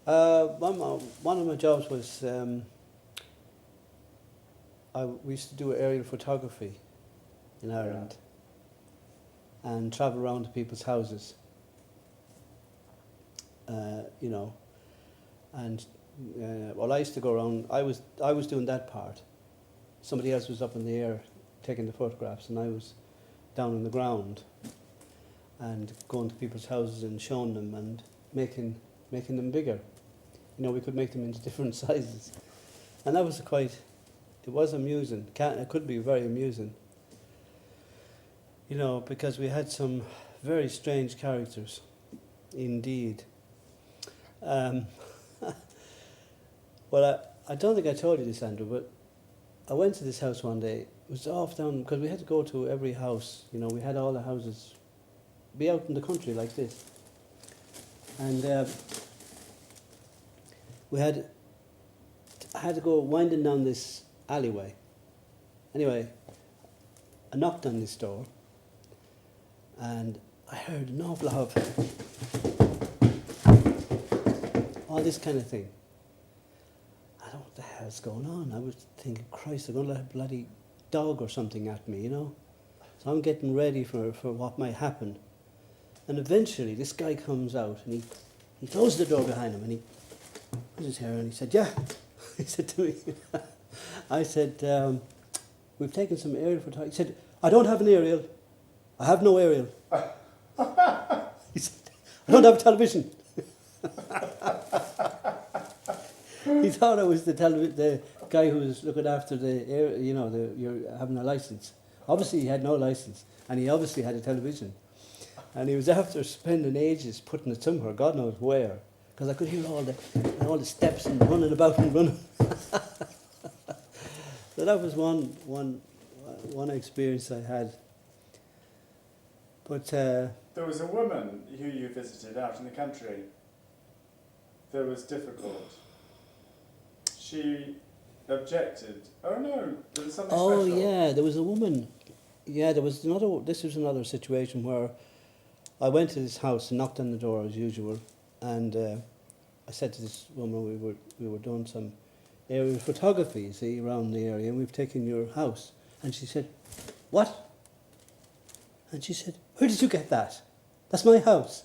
One of my jobs was we used to do aerial photography in Ireland and travel around to people's houses. You know, and well, I used to go around. I was doing that part. Somebody else was up in the air taking the photographs, and I was down on the ground and going to people's houses and showing them and making them bigger. You know, we could make them into different sizes, and that was it was amusing. It could be very amusing. You know, because we had some very strange characters, indeed. Well, I don't think I told you this, Andrew, but I went to this house one day. It was off down, because we had to go to every house. You know, we had all the houses be out in the country like this. And I had to go winding down this alleyway. Anyway, I knocked on this door, and I heard an awful lot of all this kind of thing. I don't know what the hell's going on. I was thinking, Christ, they're going to let a bloody dog or something at me, you know? So I'm getting ready for what might happen. And eventually this guy comes out and he closes the door behind him and he put his hair and he said, yeah. He said to me, I said, we've taken some aerial photography. He said, I don't have an aerial. I have no aerial. He said, I don't have a television. He thought I was the guy who was looking after the air, you know, you're having a license. Obviously he had no license, and he obviously had a television. And he was after spending ages putting it somewhere, God knows where, because I could hear all the steps and running about and running. So that was one experience I had. But there was a woman who you visited out in the country that was difficult. She objected. Oh no, there was something oh special. yeah, there was a woman. Yeah, this was another situation where I went to this house and knocked on the door as usual, and I said to this woman, we were doing some aerial photography, you see, around the area, and we've taken your house. And she said, what? And she said, where did you get that? That's my house.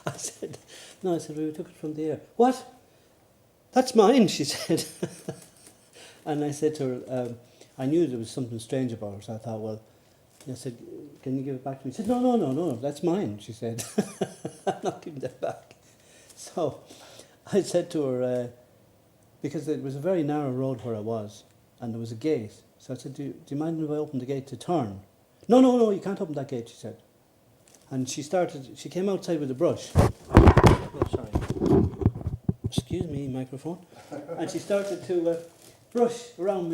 I said, no, we took it from the air. What? That's mine, she said. And I said to her, I knew there was something strange about her, so I thought, well, I said, can you give it back to me? She said, no, that's mine, she said. I'm not giving that back. So I said to her, because it was a very narrow road where I was, and there was a gate, so I said, do you mind if I open the gate to turn? No, you can't open that gate, she said. And she came outside with a brush. Oh, sorry. Excuse me, microphone. And she started to brush around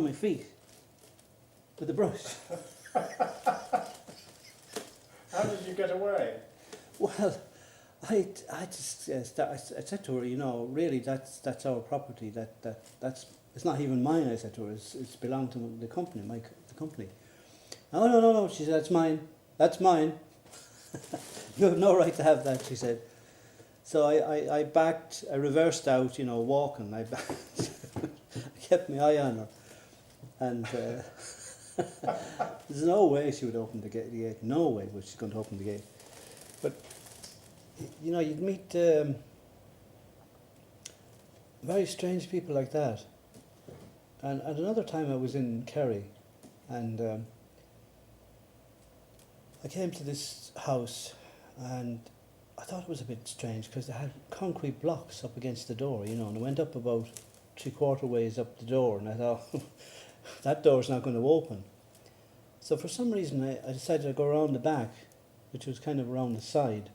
my feet with the brush. How did you get away? Well, I just I said to her, you know, really that's our property. That's it's not even mine. I said to her, it's belonged to the company, the company. No. She said, that's mine. That's mine. You have no right to have that, she said. So I reversed out, you know, walking. I kept my eye on her. And there's no way she would open the gate. No way was she going to open the gate. But, you know, you'd meet very strange people like that. And at another time I was in Kerry, and I came to this house, and I thought it was a bit strange because they had concrete blocks up against the door, you know, and I went up about 3/4 ways up the door, and I thought, that door's not going to open. So for some reason I decided to go around the back, which was kind of around the side,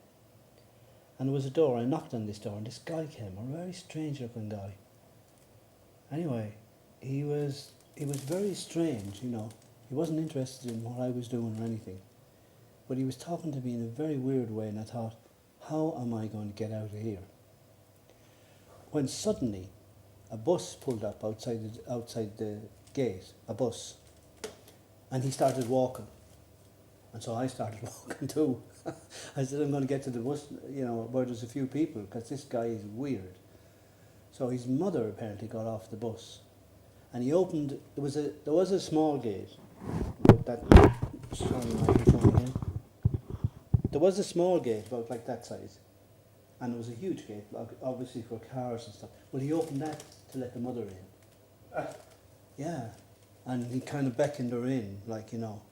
and there was a door. I knocked on this door, and this guy came, a very strange looking guy. Anyway, he was very strange, you know. He wasn't interested in what I was doing or anything, but he was talking to me in a very weird way, and I thought, how am I going to get out of here? When suddenly a bus pulled up outside the gate, a bus, and he started walking, and so I started walking too. I said, I'm going to get to the bus, you know, where there's a few people, because this guy is weird. So his mother apparently got off the bus, and he opened. There was a small gate. That sorry, microphone again. There was a small gate about like that size, and there was a huge gate, obviously for cars and stuff. Well, he opened that to let the mother in. Yeah, and he kind of beckoned her in, like, you know.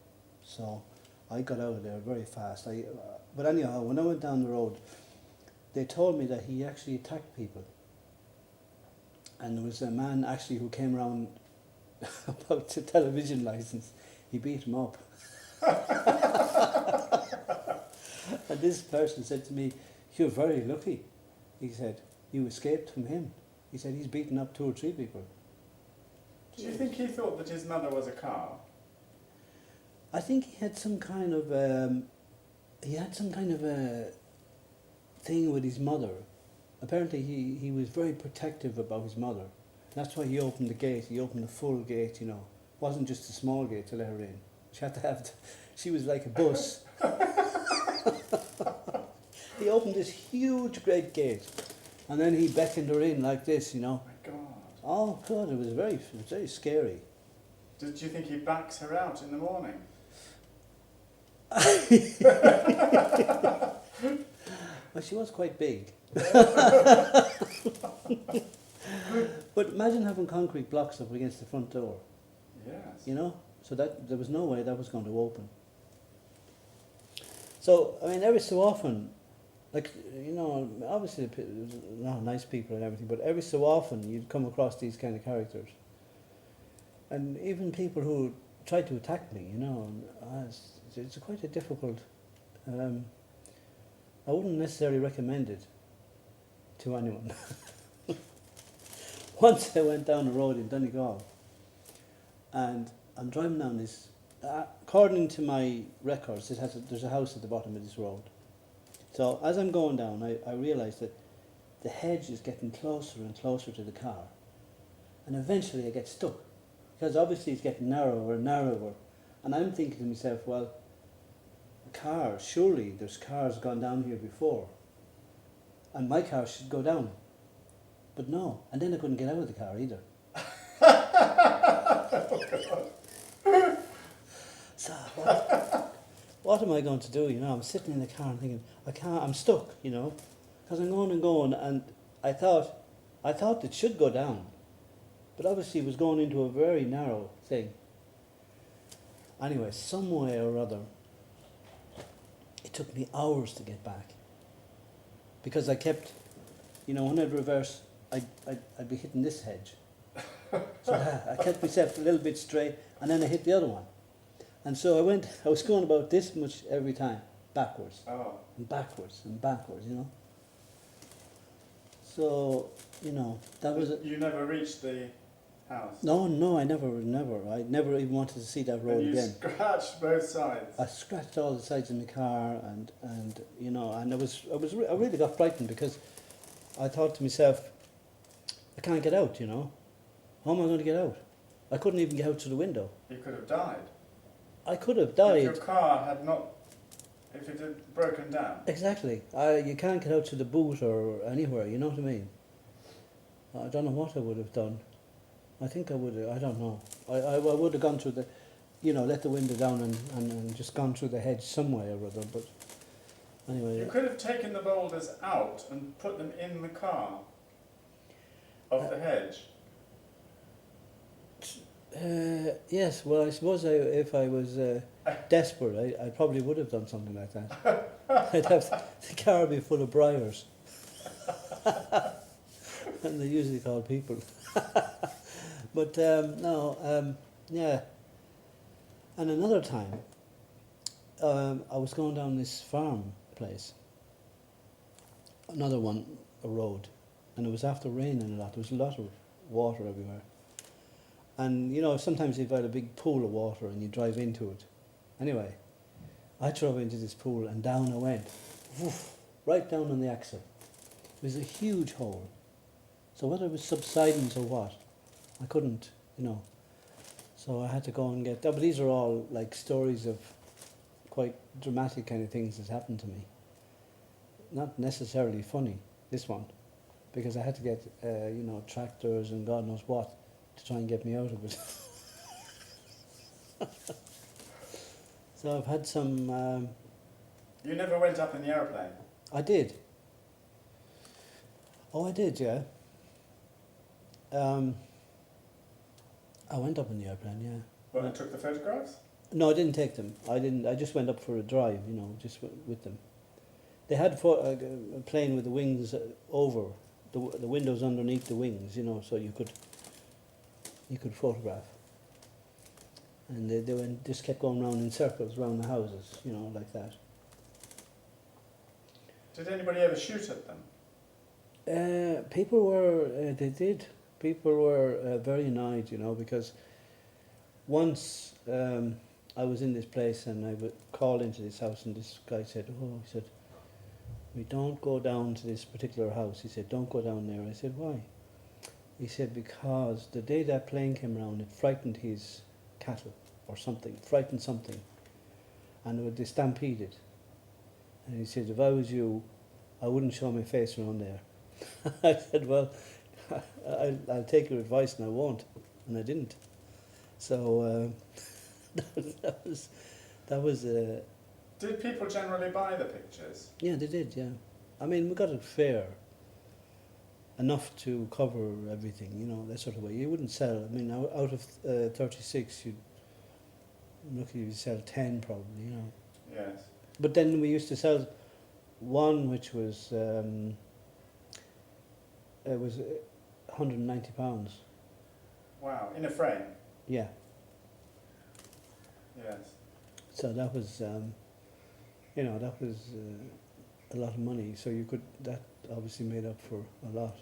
So I got out of there very fast. But anyhow, when I went down the road, they told me that he actually attacked people. And there was a man actually who came around about the television license. He beat him up. And this person said to me, "You're very lucky." He said, "You escaped from him." He said, "He's beaten up 2 or 3 people." Do you think he thought that his mother was a car? I think he had some kind of a thing with his mother. Apparently he was very protective about his mother. That's why he opened the gate. He opened the full gate, you know. It wasn't just a small gate to let her in. She had to have, she was like a bus. He opened this huge great gate, and then he beckoned her in like this, you know. Oh my God. Oh God, it was very scary. Did you think he backs her out in the morning? Well, she was quite big. But imagine having concrete blocks up against the front door, Yes. you know? So that there was no way that was going to open. So, I mean, every so often, like, you know, obviously nice people and everything, but every so often you'd come across these kind of characters. And even people who tried to attack me, you know, and, it's quite a difficult, I wouldn't necessarily recommend it to anyone. Once I went down the road in Donegal, and I'm driving down this, according to my records, there's a house at the bottom of this road. So as I'm going down, I realised that the hedge is getting closer and closer to the car, and eventually I get stuck, because obviously it's getting narrower and narrower, and I'm thinking to myself, well, surely there's cars gone down here before, and my car should go down. But no, and then I couldn't get out of the car either. So what am I going to do? You know, I'm sitting in the car and thinking, I'm stuck, you know, because I'm going and going, and I thought it should go down, but obviously it was going into a very narrow thing. Anyway, some way or other, it took me hours to get back, because I kept, you know, when I'd reverse, I'd be hitting this hedge. So I kept myself a little bit straight, and then I hit the other one. And so I was going about this much every time, backwards, Oh. and backwards, and backwards, you know. So, you know, that was You never reached the house? No, I never even wanted to see that road And you again. scratched both sides? I scratched all the sides of my car, and you know, and I really got frightened, because I thought to myself, I can't get out, you know. How am I going to get out? I couldn't even get out to the window. You could have died. I could have If died. your car had not, if it had broken down. Exactly. You can't get out to the boot or anywhere, you know what I mean? I don't know what I would have done. I think I would have, I don't know. I would have gone through the, you know, let the window down and just gone through the hedge some way or other, but anyway. You could have taken the boulders out and put them in the car of the hedge. Yes, well, I suppose if I was desperate, I probably would have done something like that. I'd have the car would be full of briars. And they're usually called people. But no, yeah. And another time, I was going down this farm place, another one, a road, and it was after raining a lot. There was a lot of water everywhere. And, you know, sometimes you've got a big pool of water and you drive into it. Anyway, I drove into this pool and down I went, woof, right down on the axle. It was a huge hole. So whether it was subsidence or what, I couldn't, you know. So I had to go and get, but these are all like stories of quite dramatic kind of things that happened to me. Not necessarily funny, this one, because I had to get, tractors and God knows what to try and get me out of it. So I've had some. You never went up in the aeroplane? I did. Oh, I did, yeah. I went up in the airplane, yeah. Well, and took the photographs? No, I didn't take them. I didn't. I just went up for a drive, just with them. They had a plane with the wings over the windows underneath the wings, so you could photograph. And they went, just kept going round in circles around the houses, like that. Did anybody ever shoot at them? People were. They did. People were very annoyed, because once I was in this place and I would call into this house and this guy said, he said, we don't go down to this particular house. He said, don't go down there. I said, why? He said, because the day that plane came around, it frightened his cattle or something, and they stampeded. And he said, if I was you, I wouldn't show my face around there. I said, well, I'll take your advice and I won't. And I didn't. So that was Did people generally buy the pictures? yeah, they did, yeah. I mean, we got it fair enough to cover everything, that sort of way. You wouldn't sell, I mean, out of 36, you'd lucky you sell 10 probably, Yes. But then we used to sell one which was it was £190. Wow, in a frame? Yeah. Yes. So that was that was a lot of money. So that obviously made up for a lot.